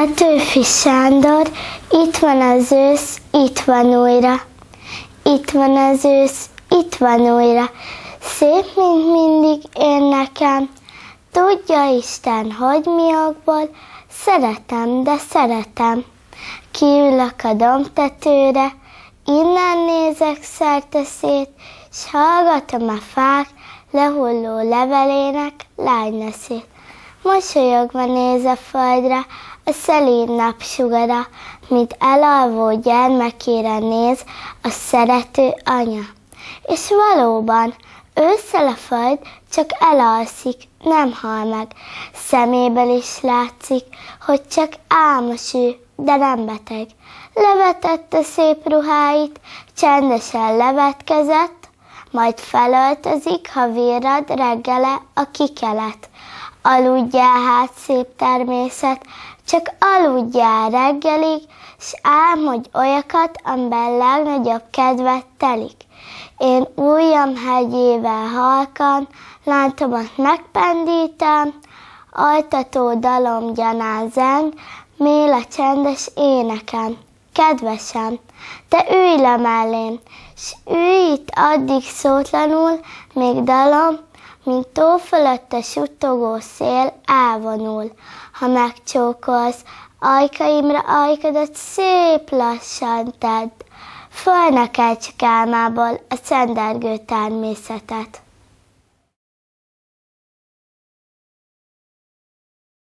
Petőfi Sándor, itt van az ősz, itt van újra. Itt van az ősz, itt van újra. Szép, mint mindig én nekem. Tudja Isten, hogy mi okból. Szeretem, de szeretem. Kiülök a dombtetőre, innen nézek szerte-szét, s hallgatom a fák lehulló levelének lányneszét. Mosolyogva néz a földre, a szelíd napsugara, mint elalvó gyermekére néz a szerető anya. És valóban, ősszel a föld csak elalszik, nem hal meg. Szeméből is látszik, hogy csak álmos ő, de nem beteg. Levetette szép ruháit, csendesen levetkezett, majd felöltözik, ha virrad reggele a kikelet. Aludjál hát, szép természet, csak aludjál reggelig, s álmodj olyakat, amiben legnagyobb kedvet telik. Én ujjam hegyével halkan, lántomat megpendítem, altató dalom gyanán zeng, mél a csendes énekem. Kedvesem, te ülj le mellém, s ülj itt addig szótlanul, még dalom, mint tó fölött a suttogó szél elvonul. Ha megcsókolsz, ajkaimra ajkadat szép lassan tedd, föl ne kelts csak álmából a szendergő természetet.